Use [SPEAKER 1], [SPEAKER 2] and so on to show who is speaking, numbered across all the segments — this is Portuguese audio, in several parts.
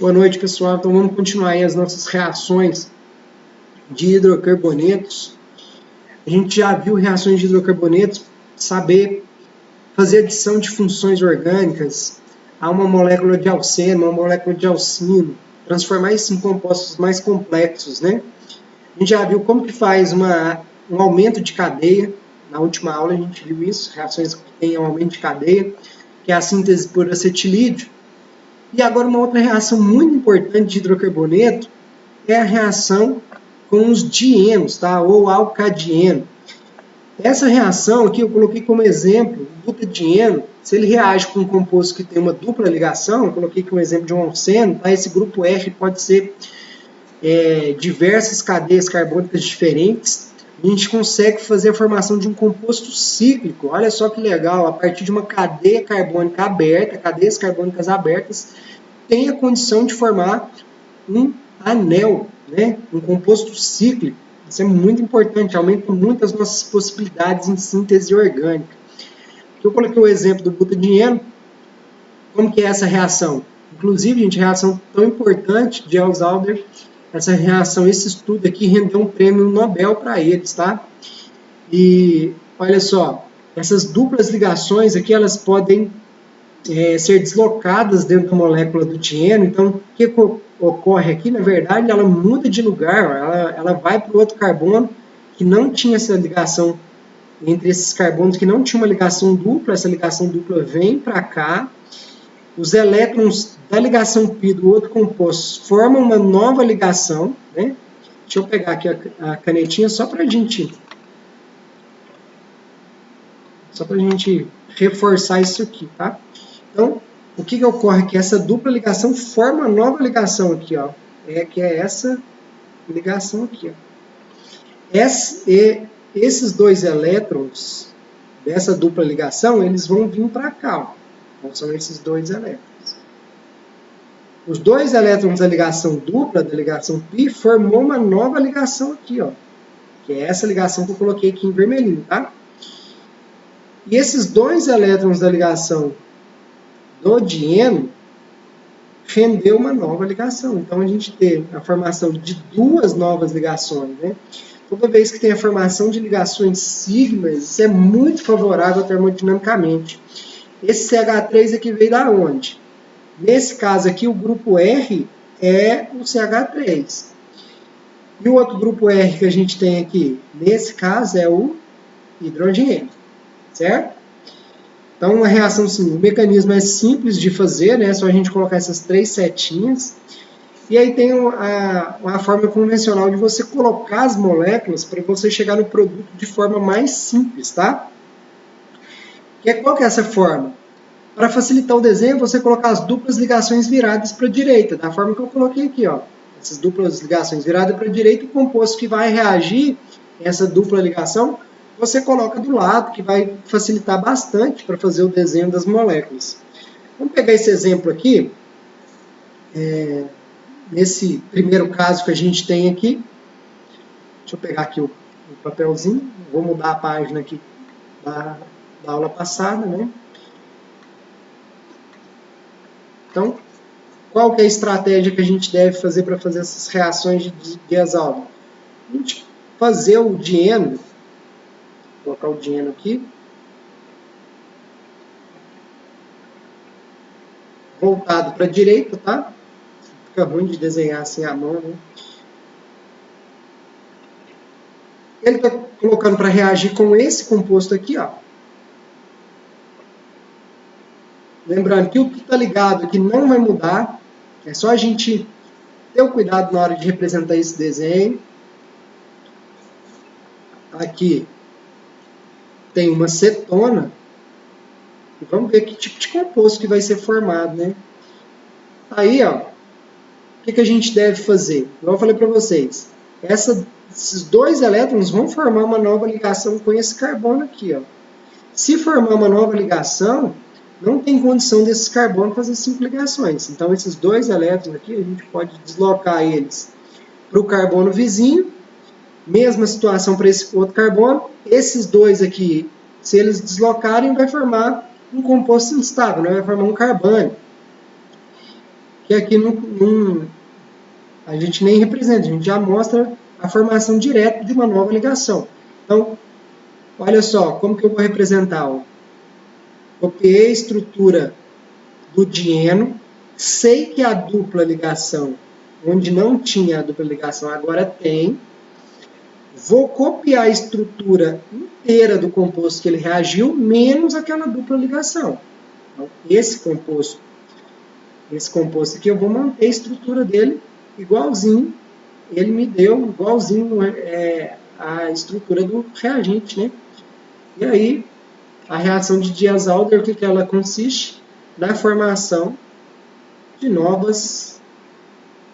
[SPEAKER 1] Boa noite, pessoal. Então vamos continuar aí as nossas reações de hidrocarbonetos. A gente já viu reações de hidrocarbonetos, saber fazer adição de funções orgânicas a uma molécula de alceno, uma molécula de alcino, transformar isso em compostos mais complexos, né? A gente já viu como que faz um aumento de cadeia. Na última aula a gente viu isso, reações que têm um aumento de cadeia, que é a síntese por acetilídeo. E agora uma outra reação muito importante de hidrocarboneto é a reação com os dienos, tá? Ou alcadieno. Essa reação aqui eu coloquei como exemplo, butadieno, se ele reage com um composto que tem uma dupla ligação, eu coloquei como exemplo de um alceno, tá? Esse grupo R pode ser diversas cadeias carbônicas diferentes. A gente consegue fazer a formação de um composto cíclico. Olha só que legal, a partir de uma cadeia carbônica aberta, cadeias carbônicas abertas, tem a condição de formar um anel, né? Um composto cíclico. Isso é muito importante, aumenta muito as nossas possibilidades em síntese orgânica. Aqui eu coloquei o exemplo do butadieno. Como que é essa reação? Inclusive, gente, reação tão importante de Elsalder, essa reação, esse estudo aqui rendeu um prêmio Nobel para eles, tá? E olha só, essas duplas ligações aqui, elas podem ser deslocadas dentro da molécula do dieno. Então, o que ocorre aqui, na verdade, ela muda de lugar, ela vai para o outro carbono que não tinha essa ligação, entre esses carbonos que não tinha uma ligação dupla, essa ligação dupla vem para cá, os elétrons da ligação π do outro composto formam uma nova ligação, né? Deixa eu pegar aqui a canetinha só para a gente reforçar isso aqui, tá? Então, o que ocorre aqui? Essa dupla ligação forma uma nova ligação aqui, ó. Que é essa ligação aqui, ó. Esses dois elétrons dessa dupla ligação, eles vão vir para cá, ó. Então, são esses dois elétrons. Os dois elétrons da ligação dupla, da ligação π, formou uma nova ligação aqui, ó. Que é essa ligação que eu coloquei aqui em vermelhinho, tá? E esses dois elétrons da ligação do dieno rendeu uma nova ligação. Então, a gente tem a formação de duas novas ligações, né? Toda vez que tem a formação de ligações sigmas, isso é muito favorável termodinamicamente. Esse CH3 aqui veio da onde? Nesse caso aqui, o grupo R é o CH3. E o outro grupo R que a gente tem aqui, nesse caso, é o hidrogênio, certo? Então, uma reação, sim, o mecanismo é simples de fazer, né? É só a gente colocar essas três setinhas. E aí tem a forma convencional de você colocar as moléculas para você chegar no produto de forma mais simples, tá? Qual que é essa forma? Para facilitar o desenho, você colocar as duplas ligações viradas para a direita, da forma que eu coloquei aqui, ó. Essas duplas ligações viradas para a direita, o composto que vai reagir essa dupla ligação, você coloca do lado, que vai facilitar bastante para fazer o desenho das moléculas. Vamos pegar esse exemplo aqui, nesse primeiro caso que a gente tem aqui. Deixa eu pegar aqui o papelzinho, vou mudar a página aqui da aula passada, né? Então, qual que é a estratégia que a gente deve fazer para fazer essas reações de Elsalder? A gente fazer o dieno, vou colocar o dieno aqui, voltado para a direita, tá? Fica ruim de desenhar assim à mão, né? Ele está colocando para reagir com esse composto aqui, ó. Lembrando que o que está ligado aqui não vai mudar, é só a gente ter o cuidado na hora de representar esse desenho. Aqui tem uma cetona, e vamos ver que tipo de composto que vai ser formado, né? Aí, ó, o que a gente deve fazer? Igual eu falei para vocês, esses dois elétrons vão formar uma nova ligação com esse carbono aqui, ó. Se formar uma nova ligação, não tem condição desses carbonos fazer 5 ligações. Então, esses dois elétrons aqui, a gente pode deslocar eles para o carbono vizinho. Mesma situação para esse outro carbono. Esses dois aqui, se eles deslocarem, vai formar um composto instável, né? Vai formar um carbônio. que aqui a gente nem representa, a gente já mostra a formação direta de uma nova ligação. Então, olha só, como que eu vou representar? Ó. Copiei a estrutura do dieno, sei que a dupla ligação, onde não tinha a dupla ligação, agora tem. Vou copiar a estrutura inteira do composto que ele reagiu, menos aquela dupla ligação. Então, esse composto aqui, eu vou manter a estrutura dele igualzinho, ele me deu igualzinho a estrutura do reagente, né? E aí, a reação de Diels-Alder, o que ela consiste? Na formação de novas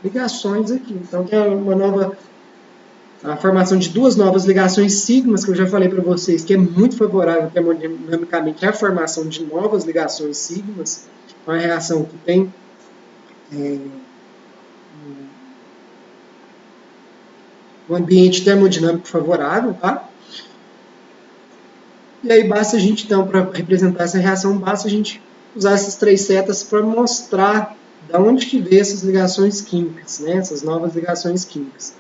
[SPEAKER 1] ligações aqui. Então, tem a formação de duas novas ligações sigmas, que eu já falei para vocês, que é muito favorável termodinamicamente à formação de novas ligações sigmas. Uma reação que tem um ambiente termodinâmico favorável, tá? E aí basta a gente, então, para representar essa reação, basta a gente usar essas três setas para mostrar de onde que vem essas ligações químicas, né? Essas novas ligações químicas.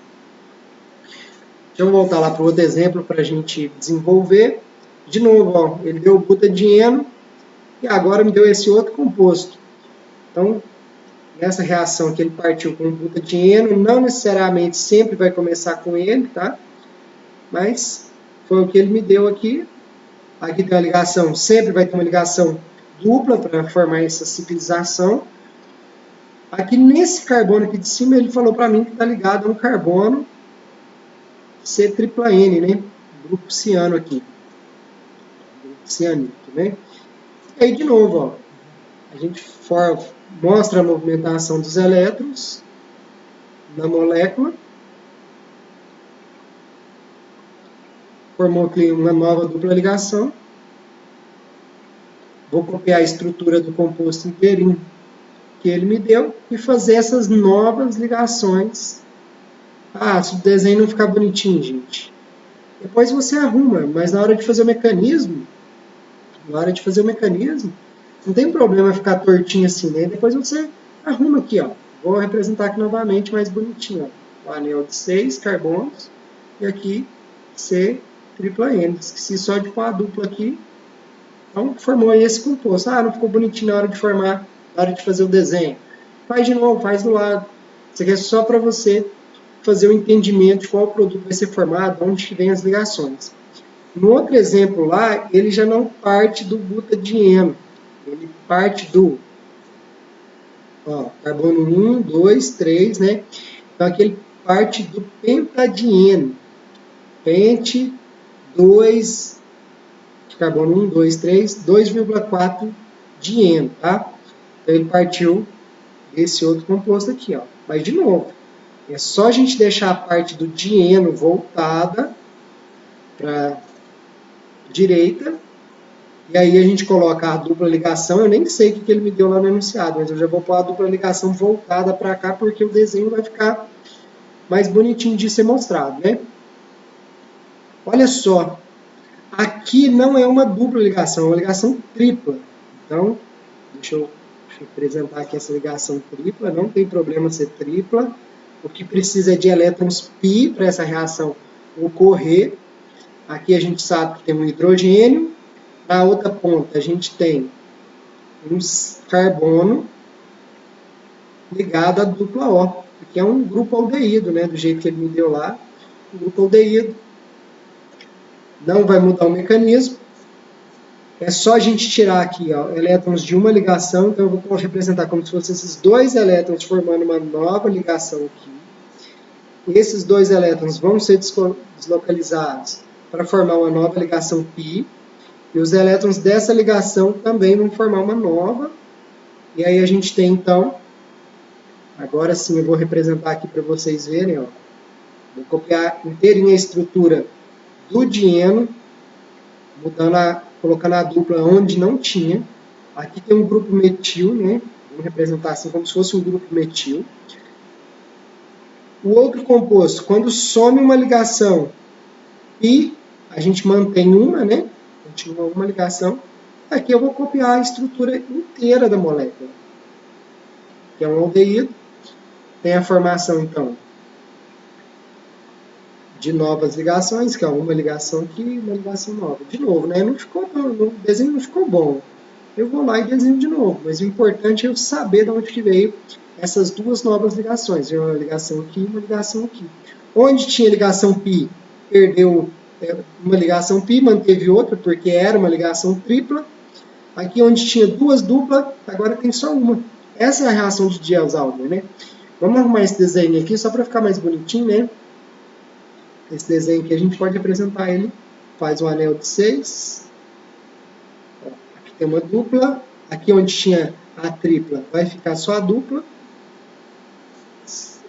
[SPEAKER 1] Deixa eu voltar lá para o outro exemplo para a gente desenvolver. De novo, ó, ele deu o butadieno e agora me deu esse outro composto. Então, nessa reação que ele partiu com o butadieno, não necessariamente sempre vai começar com ele, tá? Mas foi o que ele me deu aqui. Aqui tem uma ligação, sempre vai ter uma ligação dupla para formar essa ciclização. Aqui nesse carbono aqui de cima, ele falou para mim que está ligado a um carbono C-tripla-N, né? Grupo ciano aqui. Grupo cianídeo, né? E aí, de novo, ó, a gente mostra a movimentação dos elétrons na molécula. Formou aqui uma nova dupla ligação. Vou copiar a estrutura do composto inteirinho que ele me deu e fazer essas novas ligações. Ah, se o desenho não ficar bonitinho, gente, depois você arruma, mas na hora de fazer o mecanismo, não tem problema ficar tortinho assim, né? Depois você arruma aqui, ó. Vou representar aqui novamente mais bonitinho, ó. O anel de 6 carbonos e aqui C tripla N. Esqueci só de pôr a dupla aqui. Então, formou aí esse composto. Ah, não ficou bonitinho na hora de formar, na hora de fazer o desenho. Faz de novo, faz do lado. Isso aqui é só para você fazer o entendimento de qual produto vai ser formado, onde vem as ligações. No outro exemplo lá, ele já não parte do butadieno. Ele parte do carbono 1, 2, 3, né? Então aqui ele parte do pentadieno. Pente 2, carbono 1, 2, 3, 2,4 dieno, tá? Então ele partiu desse outro composto aqui, ó. Mas de novo, é só a gente deixar a parte do dieno voltada para a direita. E aí a gente coloca a dupla ligação. Eu nem sei o que ele me deu lá no enunciado, mas eu já vou pôr a dupla ligação voltada para cá, porque o desenho vai ficar mais bonitinho de ser mostrado, né? Olha só, aqui não é uma dupla ligação, é uma ligação tripla. Então, deixa eu apresentar aqui essa ligação tripla. Não tem problema ser tripla. O que precisa é de elétrons π para essa reação ocorrer. Aqui a gente sabe que tem um hidrogênio. Na outra ponta a gente tem um carbono ligado à dupla O, que é um grupo aldeído, né, do jeito que ele me deu lá. Um grupo aldeído. Não vai mudar o mecanismo. É só a gente tirar aqui, ó, elétrons de uma ligação. Então eu vou representar como se fossem esses dois elétrons formando uma nova ligação aqui. Esses dois elétrons vão ser deslocalizados para formar uma nova ligação π. E os elétrons dessa ligação também vão formar uma nova. E aí a gente tem, então, agora sim eu vou representar aqui para vocês verem, ó. Vou copiar inteirinha a estrutura do dieno, colocando a dupla onde não tinha. Aqui tem um grupo metil, né? Vamos representar assim como se fosse um grupo metil. O outro composto, quando some uma ligação e a gente mantém uma, né? Continua uma ligação. Aqui eu vou copiar a estrutura inteira da molécula. que é um aldeído. Tem a formação, então, de novas ligações, que é uma ligação aqui e uma ligação nova. De novo, né? Não ficou, o desenho não ficou bom. Eu vou lá e desenho de novo, mas o importante é eu saber de onde que veio essas duas novas ligações. Uma ligação aqui e uma ligação aqui. Onde tinha ligação π, perdeu uma ligação π, manteve outra, porque era uma ligação tripla. Aqui onde tinha duas duplas, agora tem só uma. Essa é a reação de Diels-Alder, né? Vamos arrumar esse desenho aqui só para ficar mais bonitinho, né? Esse desenho aqui a gente pode apresentar ele. Faz um anel de 6. Aqui tem uma dupla. Aqui onde tinha a tripla vai ficar só a dupla.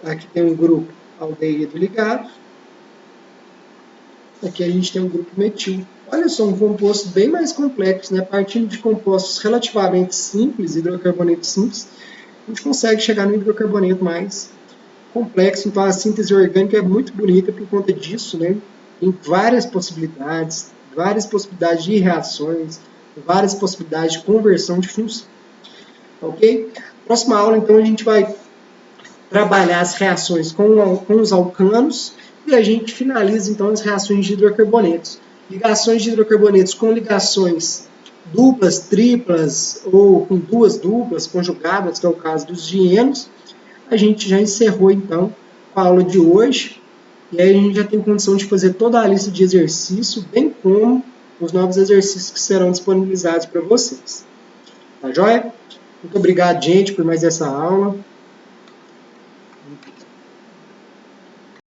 [SPEAKER 1] Aqui tem um grupo aldeído ligado. Aqui a gente tem um grupo metil. Olha só, um composto bem mais complexo, né? Partindo de compostos relativamente simples, hidrocarbonetos simples, a gente consegue chegar no hidrocarboneto mais complexo. Então a síntese orgânica é muito bonita por conta disso, né? Tem várias possibilidades de reações, várias possibilidades de conversão de função. Ok? Próxima aula, então, a gente vai trabalhar as reações com os alcanos e a gente finaliza, então, as reações de hidrocarbonetos. Ligações de hidrocarbonetos com ligações duplas, triplas ou com duas duplas conjugadas, que é o caso dos dienos. A gente já encerrou, então, a aula de hoje. E aí a gente já tem condição de fazer toda a lista de exercício, bem como os novos exercícios que serão disponibilizados para vocês. Tá joia? Muito obrigado, gente, por mais essa aula.